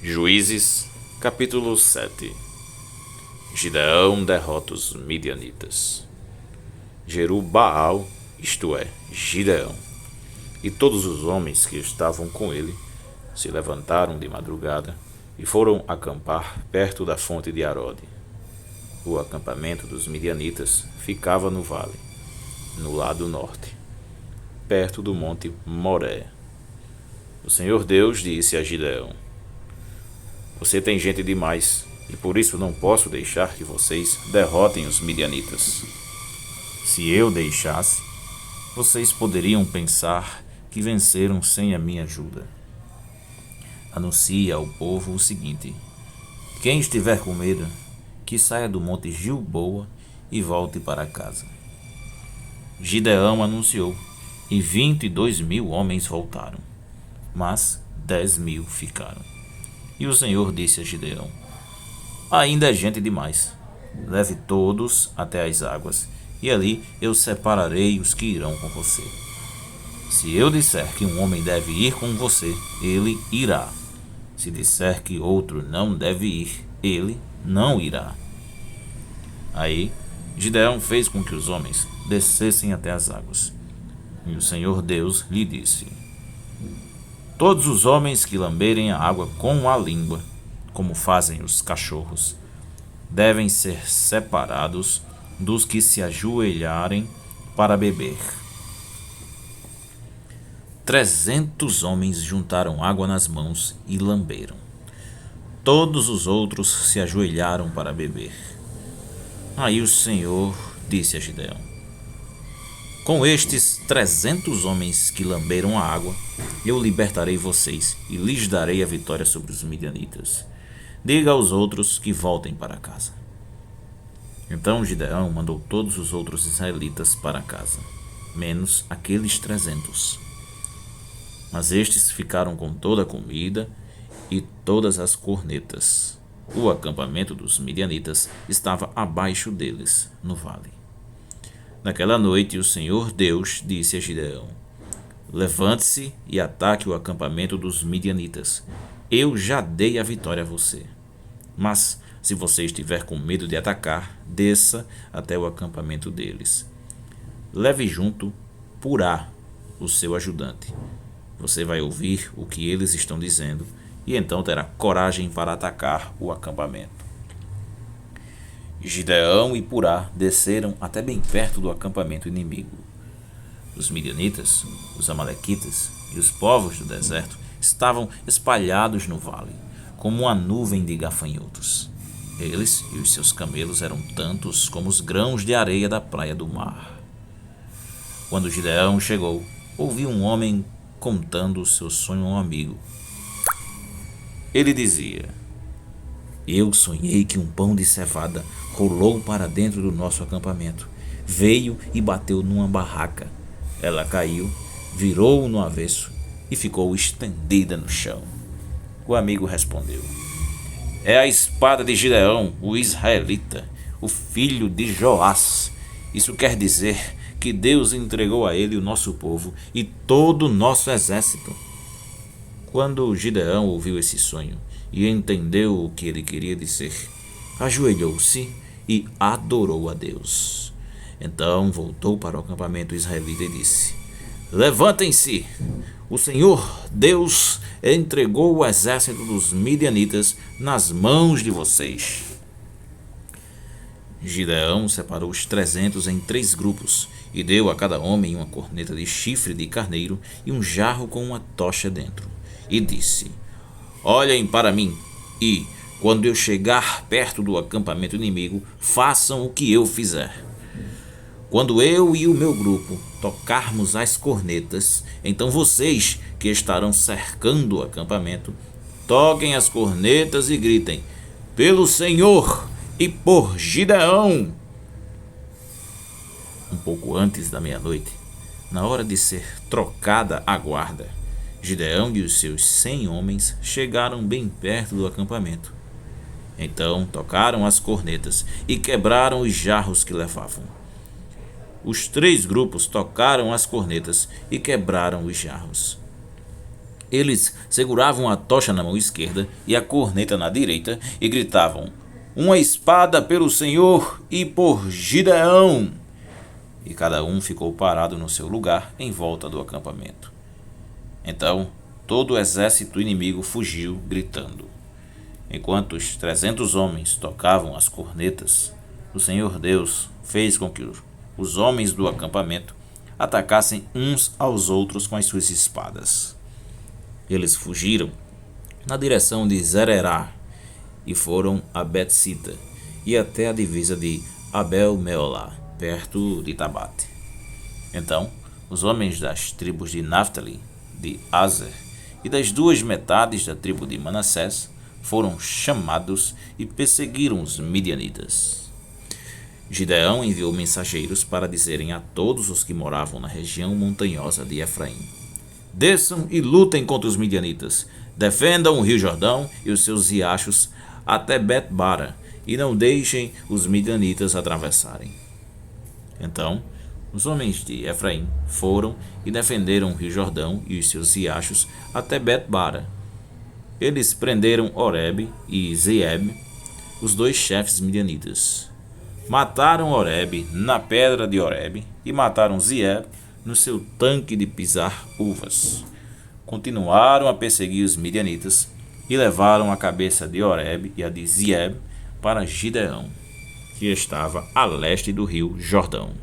Juízes, capítulo 7. Gideão derrota os midianitas. Jerubaal, isto é, Gideão, e todos os homens que estavam com ele se levantaram de madrugada e foram acampar perto da fonte de Arode. O acampamento dos midianitas ficava no vale, no lado norte, perto do monte Moré. O Senhor Deus disse a Gideão: Você tem gente demais, e por isso não posso deixar que vocês derrotem os midianitas. Se eu deixasse, vocês poderiam pensar que venceram sem a minha ajuda. Anuncie ao povo o seguinte: quem estiver com medo, que saia do monte Gilboa e volte para casa. Gideão anunciou, e 22.000 homens voltaram, mas 10.000 ficaram. E o Senhor disse a Gideão: Ainda é gente demais. Leve todos até as águas, e ali eu separarei os que irão com você. Se eu disser que um homem deve ir com você, ele irá. Se disser que outro não deve ir, ele não irá. Aí Gideão fez com que os homens descessem até as águas. E o Senhor Deus lhe disse: Todos os homens que lamberem a água com a língua, como fazem os cachorros, devem ser separados dos que se ajoelharem para beber. 300 homens juntaram água nas mãos e lamberam. Todos os outros se ajoelharam para beber. Aí o Senhor disse a Gideão: Com estes 300 homens que lamberam a água, eu libertarei vocês e lhes darei a vitória sobre os midianitas. Diga aos outros que voltem para casa. Então Gideão mandou todos os outros israelitas para casa, menos aqueles 300. Mas estes ficaram com toda a comida e todas as cornetas. O acampamento dos midianitas estava abaixo deles, no vale. Naquela noite o Senhor Deus disse a Gideão: Levante-se e ataque o acampamento dos midianitas. Eu já dei a vitória a você. Mas, se você estiver com medo de atacar, desça até o acampamento deles. Leve junto Purá, o seu ajudante. Você vai ouvir o que eles estão dizendo e então terá coragem para atacar o acampamento. Gideão e Purá desceram até bem perto do acampamento inimigo. Os midianitas, os amalequitas e os povos do deserto estavam espalhados no vale, como uma nuvem de gafanhotos. Eles e os seus camelos eram tantos como os grãos de areia da praia do mar. Quando Gideão chegou, ouviu um homem contando o seu sonho a um amigo. Ele dizia: Eu sonhei que um pão de cevada rolou para dentro do nosso acampamento, veio e bateu numa barraca. Ela caiu, virou no avesso e ficou estendida no chão. O amigo respondeu: É a espada de Gideão, o israelita, o filho de Joás. Isso quer dizer que Deus entregou a ele o nosso povo e todo o nosso exército. Quando Gideão ouviu esse sonho e entendeu o que ele queria dizer, ajoelhou-se e adorou a Deus. Então voltou para o acampamento israelita e disse: Levantem-se! O Senhor Deus entregou o exército dos midianitas nas mãos de vocês. Gideão separou os 300 em 3 grupos e deu a cada homem uma corneta de chifre de carneiro e um jarro com uma tocha dentro. E disse: Olhem para mim e, quando eu chegar perto do acampamento inimigo, façam o que eu fizer. Quando eu e o meu grupo tocarmos as cornetas, então vocês que estarão cercando o acampamento, toquem as cornetas e gritem: Pelo Senhor e por Gideão! Um pouco antes da meia-noite, na hora de ser trocada a guarda, Gideão e os seus 100 homens chegaram bem perto do acampamento. Então tocaram as cornetas e quebraram os jarros que levavam. Os 3 grupos tocaram as cornetas e quebraram os jarros. Eles seguravam a tocha na mão esquerda e a corneta na direita e gritavam: "Uma espada pelo Senhor e por Gideão!" E cada um ficou parado no seu lugar em volta do acampamento. Então todo o exército inimigo fugiu, gritando. Enquanto os 300 homens tocavam as cornetas, o Senhor Deus fez com que os homens do acampamento atacassem uns aos outros com as suas espadas. Eles fugiram na direção de Zererá e foram a Betsita e até a divisa de Abel-Meolá, perto de Tabate. Então os homens das tribos de Naftali, de Aser e das duas metades da tribo de Manassés foram chamados e perseguiram os midianitas. Gideão enviou mensageiros para dizerem a todos os que moravam na região montanhosa de Efraim: "Desçam e lutem contra os midianitas. Defendam o rio Jordão e os seus riachos até Bet-bara, e não deixem os midianitas atravessarem." Então os homens de Efraim foram e defenderam o rio Jordão e os seus riachos até Bet-bara. Eles prenderam Oreb e Zeeb, os dois chefes midianitas. Mataram Oreb na pedra de Oreb e mataram Zeeb no seu tanque de pisar uvas. Continuaram a perseguir os midianitas e levaram a cabeça de Oreb e a de Zeeb para Gideão, que estava a leste do rio Jordão.